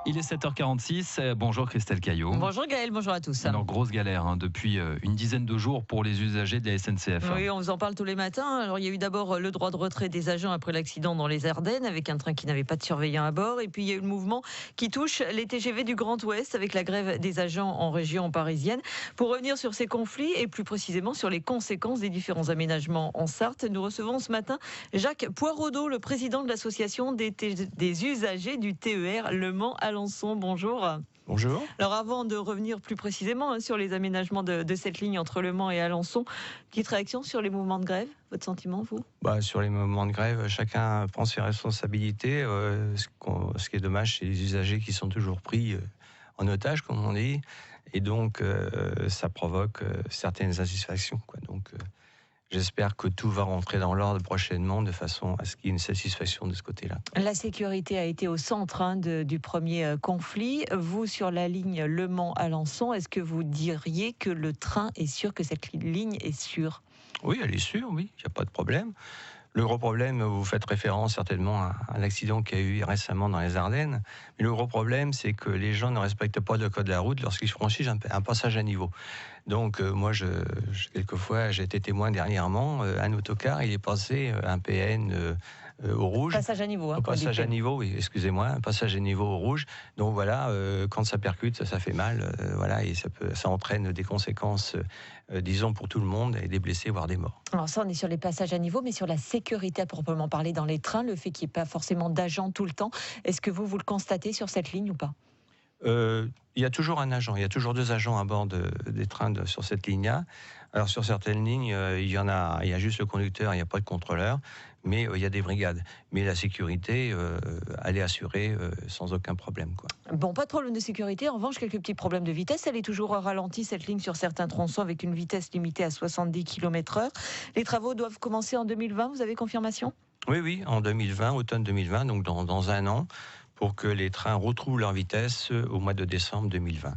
Il est 7h46. Bonjour Christelle Caillot. Bonjour Gaël, bonjour à tous. Alors, grosse galère depuis une dizaine de jours pour les usagers de la SNCF. Oui, on vous en parle tous les matins. Alors, il y a eu d'abord le droit de retrait des agents après l'accident dans les Ardennes avec un train qui n'avait pas de surveillant à bord. Et puis, il y a eu le mouvement qui touche les TGV du Grand Ouest avec la grève des agents en région parisienne. Pour revenir sur ces conflits et plus précisément sur les conséquences des différents aménagements en Sarthe, nous recevons ce matin Jacques Poirodeau, le président de l'association des usagers du TER Le Mans-Alençon. Bonjour. Bonjour. Alors avant de revenir plus précisément sur les aménagements de cette ligne entre Le Mans et Alençon, petite réaction sur les mouvements de grève, votre sentiment vous ? Sur les moments de grève, chacun prend ses responsabilités. Ce qui est dommage, c'est les usagers qui sont toujours pris en otage, comme on dit. Et donc, ça provoque certaines insatisfactions. Donc, j'espère que tout va rentrer dans l'ordre prochainement de façon à ce qu'il y ait une satisfaction de ce côté-là. La sécurité a été au centre du premier conflit. Vous, sur la ligne Le Mans-Alençon, est-ce que vous diriez que le train est sûr, que cette ligne est sûre ? Oui, elle est sûre, oui, il n'y a pas de problème. Le gros problème, vous faites référence certainement à l'accident qu'il y a eu récemment dans les Ardennes. Mais le gros problème, c'est que les gens ne respectent pas le code de la route lorsqu'ils franchissent un passage à niveau. Donc, moi, quelquefois, j'ai été témoin dernièrement. Un autocar, il est passé un PN au rouge. Passage à niveau. Passage à niveau, oui, excusez-moi, un passage à niveau au rouge. Donc voilà, quand ça percute, ça fait mal. Voilà, et ça entraîne des conséquences, disons, pour tout le monde, et des blessés, voire des morts. Alors ça, on est sur les passages à niveau, mais sur la sécurité à proprement parler dans les trains, le fait qu'il n'y ait pas forcément d'agents tout le temps, est-ce que vous le constatez sur cette ligne ou pas ? Il y a toujours un agent, il y a toujours 2 agents à bord des trains sur cette ligne-là. Alors sur certaines lignes, il y a juste le conducteur, il n'y a pas de contrôleur, mais il y a des brigades. Mais la sécurité, elle est assurée sans aucun problème, quoi. Bon, pas de problème de sécurité. En revanche, quelques petits problèmes de vitesse. Elle est toujours ralentie, cette ligne, sur certains tronçons, avec une vitesse limitée à 70 km/h. Les travaux doivent commencer en 2020, vous avez confirmation ? Oui, en 2020, automne 2020, donc dans un an, pour que les trains retrouvent leur vitesse au mois de décembre 2020.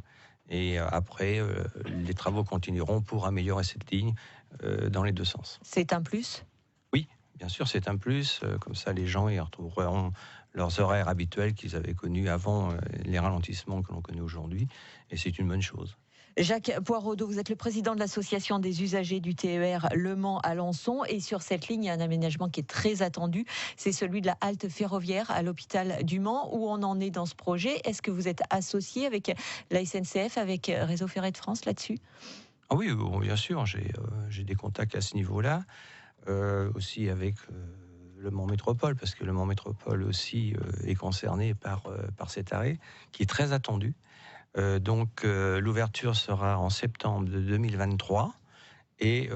Et après, les travaux continueront pour améliorer cette ligne dans les 2 sens. C'est un plus ? Oui, bien sûr, c'est un plus. Comme ça, les gens y retrouveront leurs horaires habituels qu'ils avaient connus avant les ralentissements que l'on connaît aujourd'hui. Et c'est une bonne chose. Jacques Poirodeau, vous êtes le président de l'association des usagers du TER Le Mans-Alençon. Et sur cette ligne, il y a un aménagement qui est très attendu. C'est celui de la halte ferroviaire à l'hôpital du Mans. Où on en est dans ce projet ? Est-ce que vous êtes associé avec la SNCF, avec Réseau Ferré de France là-dessus ? Ah oui, bien sûr, j'ai des contacts à ce niveau-là. Aussi avec le Mans Métropole, parce que le Mans Métropole aussi est concerné par cet arrêt, qui est très attendu. Donc l'ouverture sera en septembre de 2023 et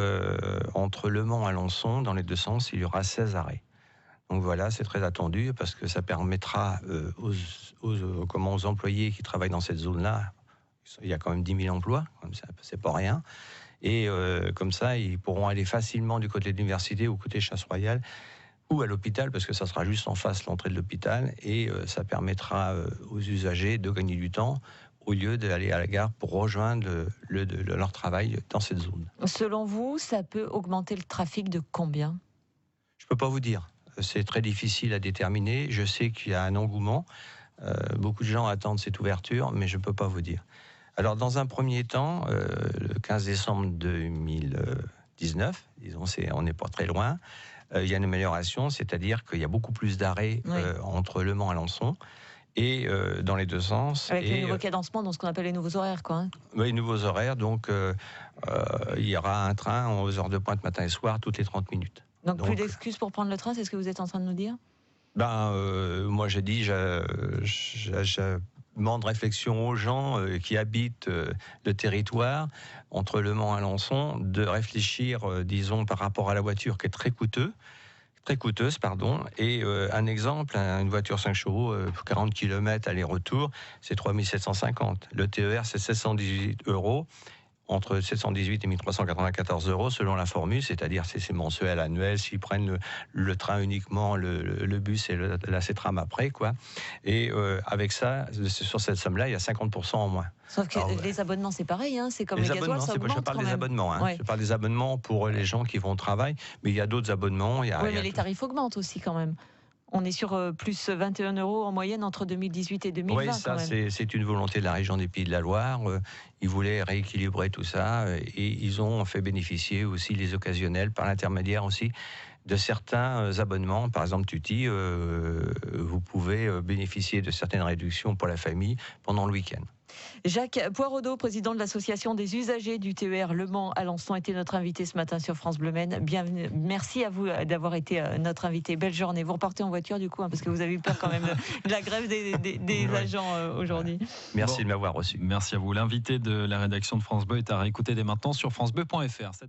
entre Le Mans et Alençon, dans les 2 sens, il y aura 16 arrêts. Donc voilà, c'est très attendu parce que ça permettra aux employés qui travaillent dans cette zone-là, il y a quand même 10 000 emplois, c'est pas rien, et comme ça, ils pourront aller facilement du côté de l'université ou côté Chasse-Royale ou à l'hôpital, parce que ça sera juste en face l'entrée de l'hôpital, et ça permettra aux usagers de gagner du temps au lieu d'aller à la gare pour rejoindre leur travail dans cette zone. Selon vous, ça peut augmenter le trafic de combien ? Je ne peux pas vous dire. C'est très difficile à déterminer. Je sais qu'il y a un engouement. Beaucoup de gens attendent cette ouverture, mais je ne peux pas vous dire. Alors, dans un premier temps, le 15 décembre 2019, disons, on n'est pas très loin, il y a une amélioration, c'est-à-dire qu'il y a beaucoup plus d'arrêts entre Le Mans et Alençon. Et dans les 2 sens. Avec le nouveau cadencement, dans ce qu'on appelle les nouveaux horaires, quoi. Oui, les nouveaux horaires. Donc, il y aura un train aux heures de pointe matin et soir, toutes les 30 minutes. Donc plus d'excuses pour prendre le train, c'est ce que vous êtes en train de nous dire ? Moi, j'ai dit, je demande réflexion aux gens qui habitent le territoire entre Le Mans et Alençon, de réfléchir, disons, par rapport à la voiture qui est très coûteuse, et un exemple, une voiture 5 chevaux, 40 km aller-retour, c'est 3 750. Le TER, c'est 718 €, entre 718 et 1 394 € selon la formule, c'est-à-dire si c'est mensuel, annuel, s'ils prennent le train uniquement, le bus et la C-tram après, quoi. Et avec ça, sur cette somme-là, il y a 50% en moins. Sauf que les abonnements, c'est pareil, c'est comme les gasoils, ça augmente. Je parle des abonnements. Ouais. Je parle des abonnements pour les gens qui vont au travail, mais il y a d'autres abonnements. Oui, mais les tarifs augmentent aussi quand même. On est sur plus 21 € en moyenne entre 2018 et 2020. Oui, ça, quand même. c'est une volonté de la région des Pays de la Loire. Ils voulaient rééquilibrer tout ça et ils ont fait bénéficier aussi les occasionnels par l'intermédiaire aussi de certains abonnements. Par exemple, Tutti, vous pouvez bénéficier de certaines réductions pour la famille pendant le week-end. Jacques Poirodeau, président de l'association des usagers du TER Le Mans Alençon, était notre invité ce matin sur France Bleu Maine. Bienvenue. Merci à vous d'avoir été notre invité. Belle journée. Vous repartez en voiture du coup, parce que vous avez eu peur quand même de la grève des agents aujourd'hui. Merci de m'avoir reçu. Merci à vous. L'invité de la rédaction de France Bleu est à réécouter dès maintenant sur francebleu.fr.